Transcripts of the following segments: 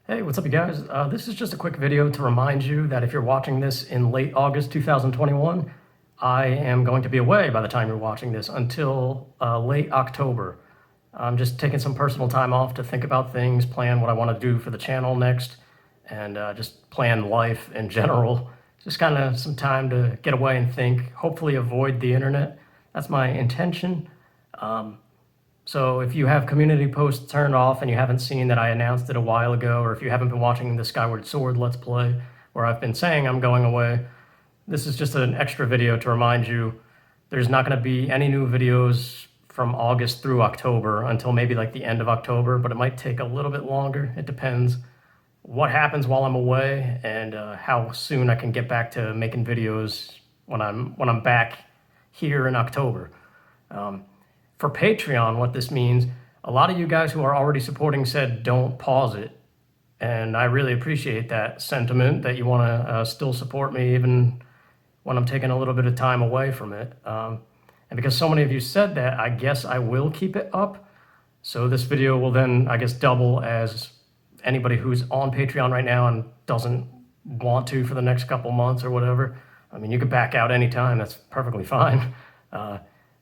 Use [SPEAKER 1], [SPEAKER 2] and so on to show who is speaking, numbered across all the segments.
[SPEAKER 1] Hey, what's up, you guys? This is just a quick video to remind you that if you're watching this in late August 2021, I am going to be away by the time you're watching this until late October. I'm just taking some personal time off to think about things, plan what I want to do for the channel next, and just plan life in general. Just kind of some time to get away and think, hopefully avoid the internet. That's my intention. So if you have community posts turned off and you haven't seen that I announced it a while ago, or if you haven't been watching the Skyward Sword Let's Play, where I've been saying I'm going away, this is just an extra video to remind you there's not going to be any new videos from August through October until maybe like the end of October, but it might take a little bit longer. It depends what happens while I'm away and how soon I can get back to making videos when I'm back here in October. For Patreon, what this means, a lot of you guys who are already supporting said don't pause it. And I really appreciate that sentiment that you want to still support me even when I'm taking a little bit of time away from it. And because so many of you said that, I guess I will keep it up. So this video will then, I guess, double as anybody who's on Patreon right now and doesn't want to for the next couple months or whatever. I mean, you could back out anytime, that's perfectly fine.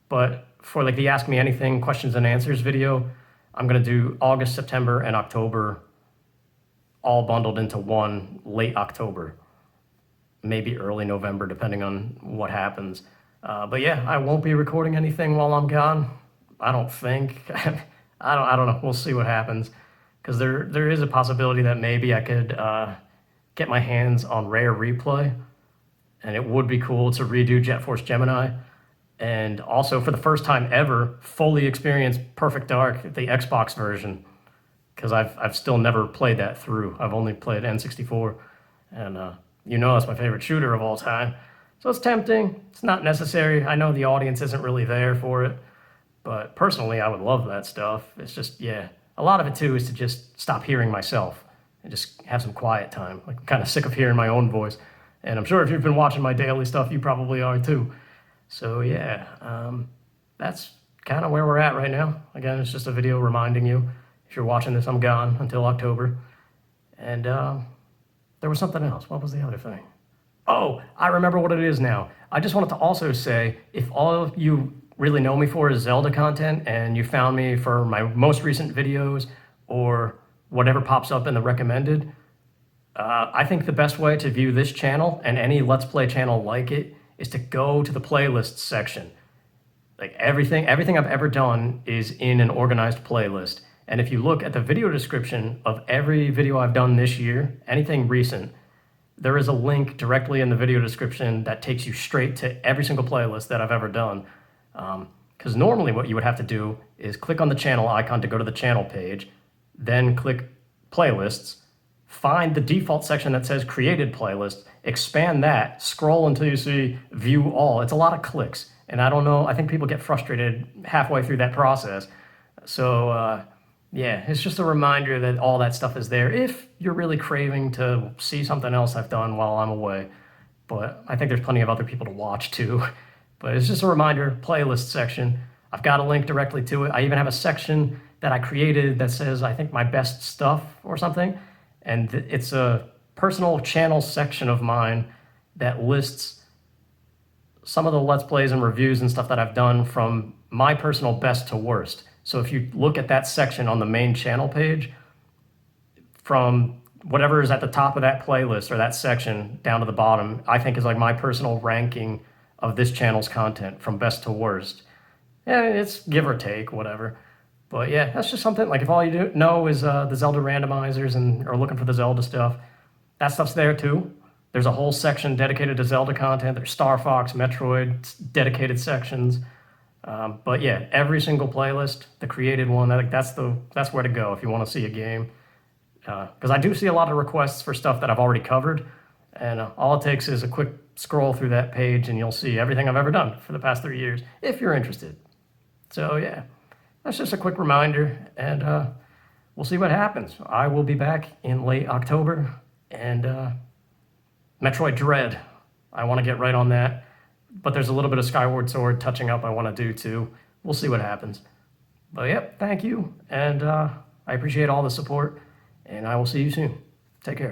[SPEAKER 1] But for like the Ask Me Anything questions and answers video, I'm gonna do August, September, and October all bundled into one late October, maybe early November, depending on what happens. But yeah, I won't be recording anything while I'm gone. I don't think. I don't know. We'll see what happens, because there is a possibility that maybe I could get my hands on Rare Replay, and it would be cool to redo Jet Force Gemini. And also, for the first time ever, fully experience Perfect Dark, the Xbox version, because I've still never played that through. I've only played N64, and you know that's my favorite shooter of all time. So it's tempting. It's not necessary. I know the audience isn't really there for it, but personally, I would love that stuff. It's just, yeah, a lot of it too is to just stop hearing myself and just have some quiet time. Like, I'm kind of sick of hearing my own voice, and I'm sure if you've been watching my daily stuff, you probably are too. So yeah, that's kind of where we're at right now. Again, it's just a video reminding you, if you're watching this, I'm gone until October. And there was something else. What was the other thing? Oh, I remember what it is now. I just wanted to also say, if all you really know me for is Zelda content and you found me for my most recent videos or whatever pops up in the recommended, I think the best way to view this channel and any Let's Play channel like it is to go to the playlists section. Like everything I've ever done is in an organized playlist. And if you look at the video description of every video I've done this year, anything recent, there is a link directly in the video description that takes you straight to every single playlist that I've ever done. Because normally what you would have to do is click on the channel icon to go to the channel page, then click playlists, find the default section that says created playlist, expand that, scroll until you see view all. It's a lot of clicks. And I don't know, I think people get frustrated halfway through that process. So yeah, it's just a reminder that all that stuff is there if you're really craving to see something else I've done while I'm away. But I think there's plenty of other people to watch too. But it's just a reminder, playlist section. I've got a link directly to it. I even have a section that I created that says, I think, my best stuff or something. And it's a personal channel section of mine that lists some of the Let's Plays and reviews and stuff that I've done from my personal best to worst. So if you look at that section on the main channel page, from whatever is at the top of that playlist or that section down to the bottom, I think is like my personal ranking of this channel's content from best to worst. Yeah, it's give or take, whatever. But yeah, that's just something, like if all you know is the Zelda randomizers and are looking for the Zelda stuff, that stuff's there too. There's a whole section dedicated to Zelda content. There's Star Fox, Metroid, dedicated sections. But yeah, every single playlist, the created one, that's where to go if you want to see a game. Because I do see a lot of requests for stuff that I've already covered, and all it takes is a quick scroll through that page and you'll see everything I've ever done for the past 3 years, if you're interested. So yeah, that's just a quick reminder, and we'll see what happens. I will be back in late October, and Metroid Dread, I want to get right on that. But there's a little bit of Skyward Sword touching up I want to do too. We'll see what happens. But yep, thank you, and I appreciate all the support. and I will see you soon. Take care.